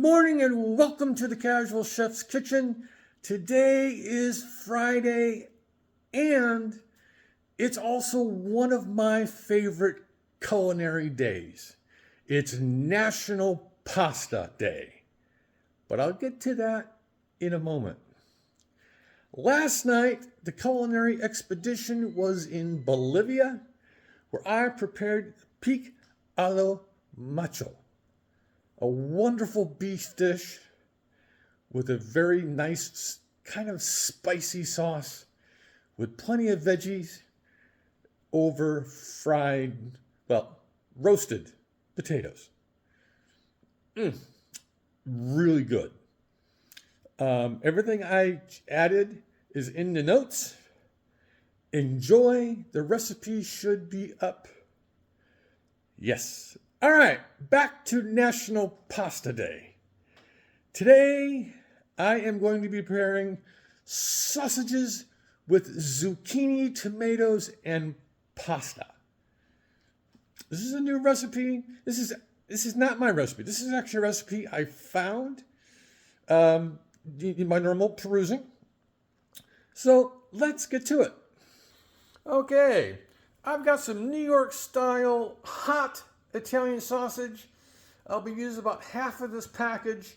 morning and welcome to the Casual Chef's Kitchen. Today is Friday and it's also one of my favorite culinary days. It's National Pasta Day, but I'll get to that in a moment. Last night, the culinary expedition was in Bolivia, where I prepared Pique a lo Macho, a wonderful beef dish with a very nice kind of spicy sauce with plenty of veggies over roasted potatoes. Really good. Everything I added is in the notes. Enjoy. The recipe should be up. Yes. All right, back to National Pasta Day. Today, I am going to be preparing sausages with zucchini, tomatoes, and pasta. This is a new recipe. This is not my recipe. This is actually a recipe I found in my normal perusing. So let's get to it. Okay, I've got some New York style hot Italian sausage. I'll be using about half of this package.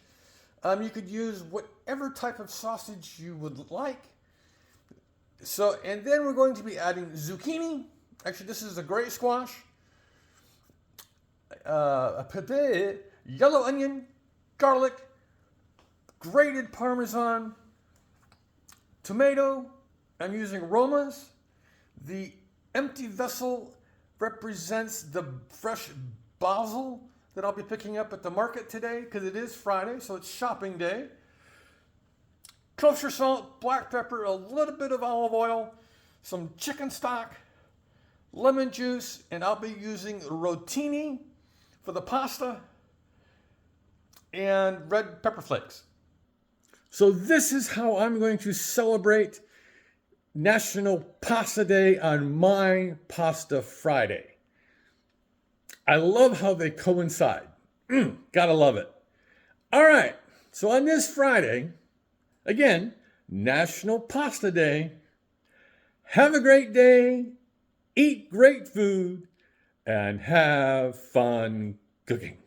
You could use whatever type of sausage you would like. And then we're going to be adding zucchini. Actually, this is a gray squash. A Pique, yellow onion, garlic, grated Parmesan, tomato. I'm using Romas. The empty vessel represents the fresh basil that I'll be picking up at the market today because it is Friday, so it's shopping day. Kosher salt, black pepper, a little bit of olive oil, some chicken stock, lemon juice, and I'll be using rotini for the pasta and red pepper flakes. So this is how I'm going to celebrate National Pasta Day on my Pasta Friday. I love how they coincide. Gotta love it. All right, so on this Friday, again, National Pasta Day, have a great day, eat great food, and have fun cooking.